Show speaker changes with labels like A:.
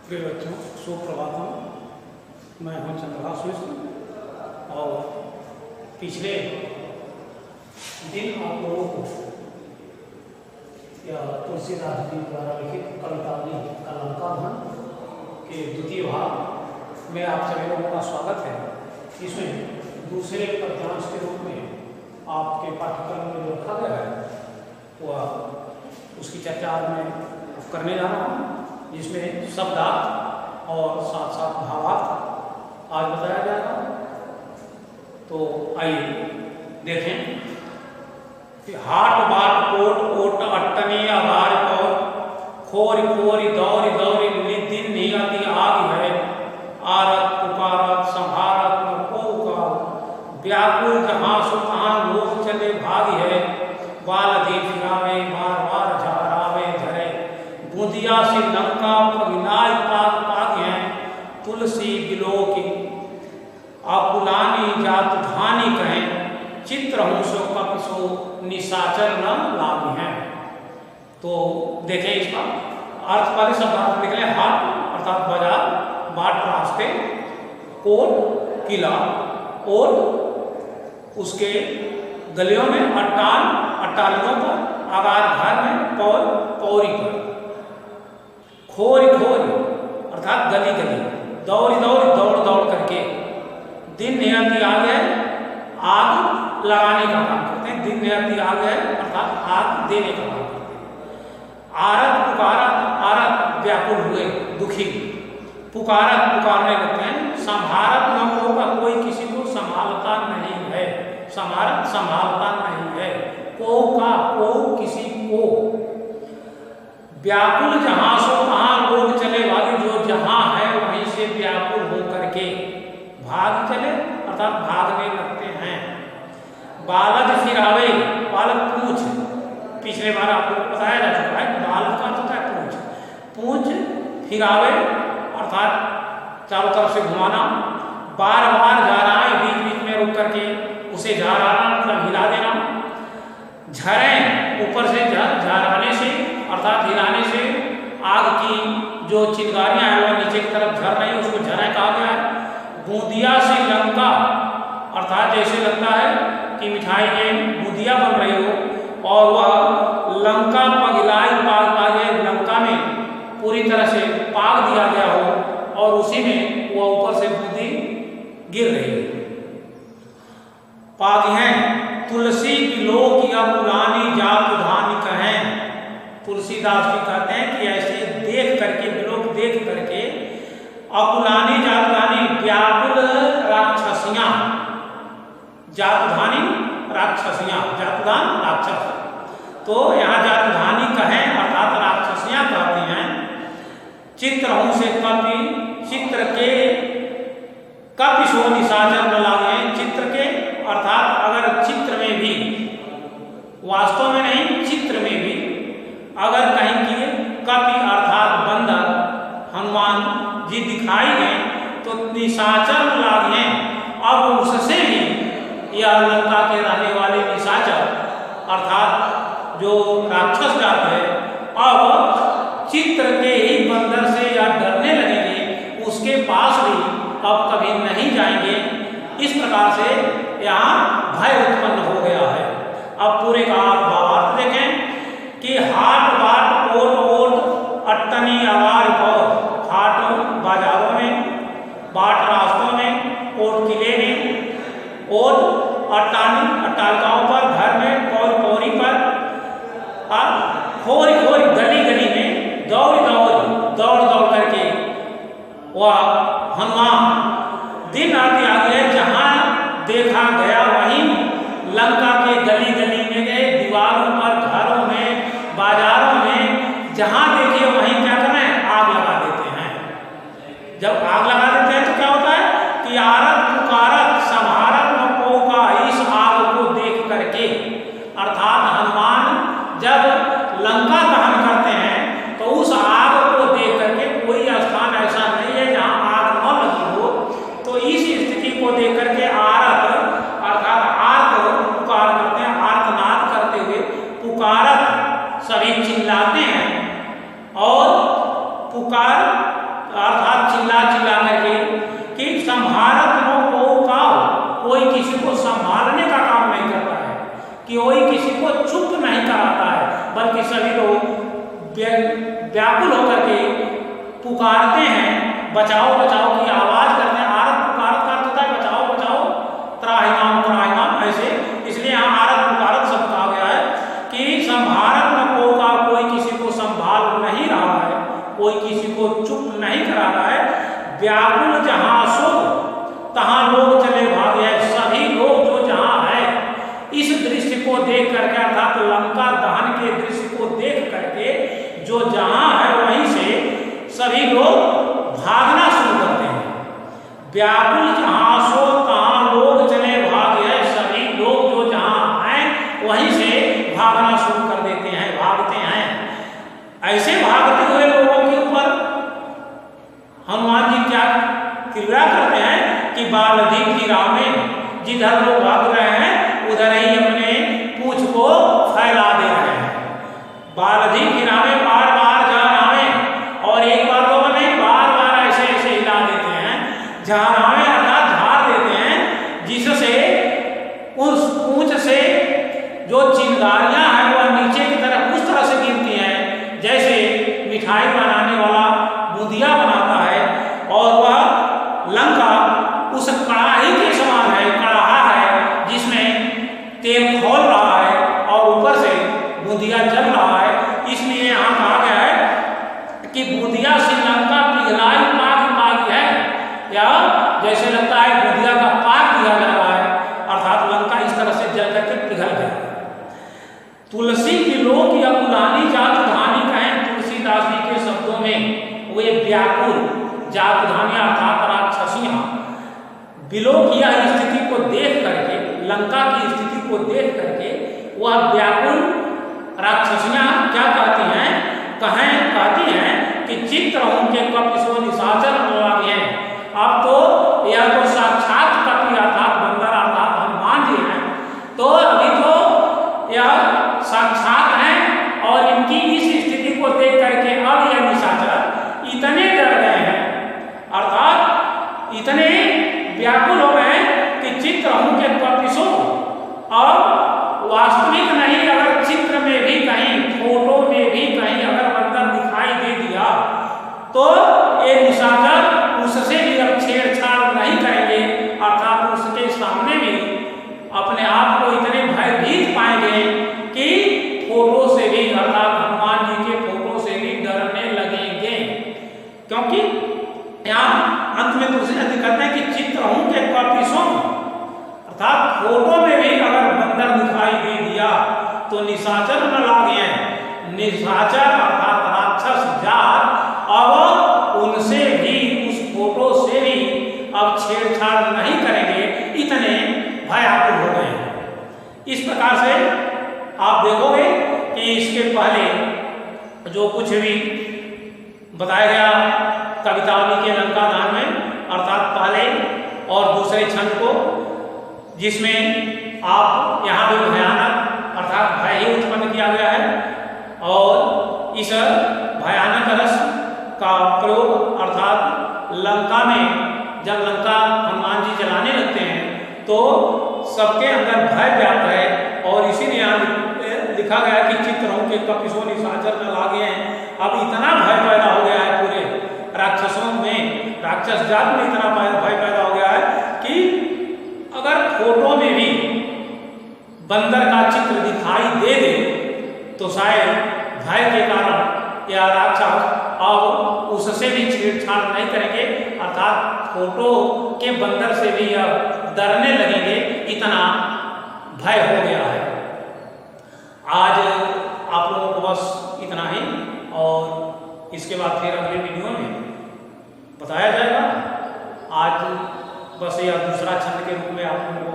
A: प्रिय बच्चों, सुप्रभातम। मैं हूं चंद्रभाष मिश्र और पिछले दिन आप लोगों को तुलसीदास जी द्वारा लिखित कवितावली कलंकाधन के द्वितीय भाग में आप सभी लोगों का स्वागत है। इसमें दूसरे पद्यांश के रूप में आपके पाठ्यक्रम में जो रखा गया है वह उसकी चर्चा आज मैं करने जा रहा हूँ, जिसमें शब्दार्थ और साथ साथ भावार्थ आज बताया जाएगा। तो आइए देखें कि हाट बाट कोट ओट अट्टनी आधार और खोरी खोरी दौरी दौरी दिन नियति आग है आरत पुकारत संभारत न को व्याकुल जहाँ सो तहाँ लोग चले भागी है बाल दी फिरावे बार बार झहरावे झरे बूंदिया से लंका पगिनाय पाग पाग हैं तुलसी बिलो की आपुलानी जात धानी कहें चित्र हूँ सो कप सो निशाचर न लाभ हैं। तो देखें इसका अर्थ वाले शब्द लिख लें। हाट अर्थात बाजार, बाट रास्ते, कोट किला और उसके गलियों में अट्टाल अट्टालियों पर, आगार घर में, पौर पौरी पर, खोरी खोरी अर्थात गली गली, दौड़ी दौड़ी दौड़ दौड़ करके दिन नियति आ गए आग लगाने का काम करते हैं। दिन नियति आ गए अर्थात आग देने का काम करते हैं। आरत पुकारत, आरत व्याकुल हुए दुखी, पुकारत पुकारने लगते हैं। संभारत न होगा, कोई किसी को संभालता नहीं है, संभारत संभालता नहीं है। को का को किसी को, व्याकुल जहां सो तहां लोग चले भागे, जो जहां है वहीं से व्याकुल होकर के भाग चले अर्थात भागने लगते हैं। बालक फिरावे, बालक पूछ, पिछले बार आपको बताया जा चुका है बालक का होता है पूछ, पूछ फिरावे अर्थात चारों तरफ से घुमाना, बार बार जा रहा है बीच बीच में रुक करके उसे झराना मतलब हिला देना, झरे ऊपर से झराने से अर्थात हिलाने से आग की जो चिंगारियां हैं वह नीचे की तरफ झर रही है, उसको झरे कहा गया है। बूंदिया से लंका अर्थात जैसे लगता है कि मिठाई में बूंदिया बन रही हो और वह लंका पगलाई पाग पागे, लंका में पूरी तरह से पाग दिया गया हो और उसी में वह ऊपर से बूंदी गिर रही है। पाग हैं तुलसी बिलो की पुरानी जात धानी कहें। तुलसीदास जी कहते हैं कि ऐसे देख करके, बिलोक देख करके अपुलानी जातधानी व्याकुल राक्षसियां, जातधानी राक्षसियां, जातधान राक्षस, तो यहाँ जातधानी कहें अर्थात राक्षसियां कहती हैं। चित्रहूं से कपि, चित्र के कपि सो निशाचर न लागे, चित्र के अर्थात अगर चित्र में भी, वास्तव में नहीं चित्र में भी अगर कहीं की कपि अर्थात बंदर हनुमान जी दिखाई गए तो निशाचर लागे, अब उससे भी यह लंका के रहने वाले निशाचर अर्थात जो राक्षस जात है अब चित्र के ही बंदर से या डरने लगेंगे, उसके पास भी अब कभी नहीं जाएंगे। इस प्रकार से यहाँ भय उत्पन्न हो गया है। अब पूरे का आप भावार्थ देखें कि हाट बाट कोट ओट अट्टनी आवार और हाट बाजारों में, बाट रास्तों में, कोट किले में और अट्टानी अट्टालिकाओं पर, घर में, पौर पौरी पर, खोरी खोरी गली गली में दौड़ दौड़ दौड़ दौड़ करके वह हनुमान दिन आते आ गए, जहां देखा गया वहीं लंका के गली गली में गए, दीवारों पर, घरों में, बाजारों में, जहां देखिए वहीं क्या कर रहे हैं, आग लगा देते हैं। जब आग लगा देते हैं तो क्या होता है कि आरत पुकारत संभारत न को का, इस आग को देख करके अर्थात हनुमान जब लंका दहन करते हैं तो उस आग को देख करके, कोई स्थान ऐसा नहीं है जहां आग न लगी हो, तो इस स्थिति को देख करके आरत अर्थात आर्त पुकार करते हैं, आर्तनाद करते हुए पुकारत सभी चिल्लाते हैं और पुकार अर्थात चिल्ला चिल्ला करके कि संभारत नो को काओ, कोई किसी को संभालने का काम नहीं करता है, कि कोई किसी को चुप नहीं कराता है, बल्कि सभी लोग व्याकुल होकर के पुकारते हैं, बचाओ बचाओ की आवाज करते हैं। आरत पुकारत का होता है बचाओ बचाओ, त्राहिमाम त्राहिमाम, ऐसे इसलिए यहाँ आरत पुकारत शब्द कहा गया है कि संभारत न को का, कोई किसी को संभाल नहीं रहा है, कोई किसी को चुप नहीं करा रहा है। व्याकुल जहां सो तहां लोग चले भागे, सभी लोग जो जहां है इस दृश्य को देख करके, अर्थात लंका दहन के दृश्य को देख करके जो जहां है वहीं से सभी लोग भागना शुरू करते हैं। व्याकुल जहां सो तहां लोग चले भागे, सभी लोग जो जहां हैं वहीं से भागना शुरू कर देते हैं, भागते हैं। ऐसे भागते हुए लोगों के ऊपर हनुमान जी क्या क्रिया करते हैं कि बालधीप की राह में जिधर लोग भाग रहे हैं उधर ही अपने पूंछ को फैला दे रहे हैं। बालधीप की राह में बार बार जा रहे हैं, और एक बार तो नहीं, बार बार ऐसे ऐसे हिला देते हैं, जा रहे हैं अर्थात झाड़ देते हैं, जिससे उस पूंछ से जो चिंगारियां हैं वह नीचे की तरफ उस तरह से गिरती हैं जैसे मिठाई बनाने वाला बूंदिया बनाता है, और वह लंका उस कड़ाही के समान है, कड़ाहा है जिसमें तेल खौल रहा है और ऊपर से बूंदिया जल रहा है। इसलिए यहाँ कहा गया है कि बूंदिया से लंका पिघलाई पाक मागी है, या जैसे लगता है बूंदिया का पाक दिया जा रहा है, अर्थात लंका इस तरह से जल करके पिघल गया। तुलसी की लोक या कुलानी जात धानी कहें, तुलसीदास जी के शब्दों में वे व्याकुल जात धानी अर्थात राक्षसियां बिलोक यह स्थिति को देख करके, लंका की स्थिति को देख करके वह व्याकुल राक्षसियां क्या कहती हैं, कहती हैं कि चित्र उनके कपिसो निशाचर अनुरागी हैं। अब तो यह तो साक्षात कपि अर्थात बंदर अर्थात हनुमान जी हैं, तो अभी तो यह साक्षात हैं, और इनकी इस स्थिति को देख करके अब यह निशाचर इतने डर गए हैं, अर्थात इतने व्याकुल हो गए कि चित्र उनके कपिसो, और वास्तविक नहीं, अगर चित्र में भी कहीं, फोटो में भी कहीं अगर बंदर दिखाई दे दिया तो ये निशाचर उससे भी अब छेड़छाड़ नहीं करेंगे, अर्थात उसके सामने भी अपने आप को इतने भयभीत पाएंगे कि फोटो से भी, अर्थात हनुमान जी के फोटो से भी डरने लगेंगे। क्योंकि यहाँ अंत में दूसरे कहते हैं कि चित्र हूं के कपिसों, अर्थात फोटो में भी अगर बंदर दिखाई दे दिया तो निशाचर न लागे, निशाचर अर्थात राक्षस जात अब उनसे भी, उस फोटो से भी अब छेड़छाड़ नहीं करेंगे, इतने भयाकुल हो गए हैं। इस प्रकार से आप देखोगे कि इसके पहले जो कुछ भी बताया गया कवितावली के लंका दहन में, अर्थात पहले और दूसरे छंद को, जिसमें आप यहाँ भी भयानक अर्थात भय ही उत्पन्न किया गया है, और इस भयानक रस का प्रयोग अर्थात लंका में जब लंका हनुमान जी जलाने लगते हैं तो सबके अंदर भय व्याप्त है, और इसीलिए यहाँ लिखा गया कि चित्रों के कपिसो निशाचर न लागे हैं। अब इतना भय पैदा हो गया है पूरे राक्षसों में, राक्षस जात में इतना भय पैदा हो गया है कि अगर फोटो में भी बंदर का चित्र दिखाई दे दे तो शायद भय के कारण या राक्षस अब उससे भी छेड़छाड़ नहीं करेंगे, अर्थात फोटो के बंदर से भी अब डरने लगेंगे, इतना भय हो गया है। आज आप लोगों को बस इतना ही, और इसके बाद फिर अगले वीडियो में बताया जाएगा। आज बस यह दूसरा छंद के रूप में आप लोगों को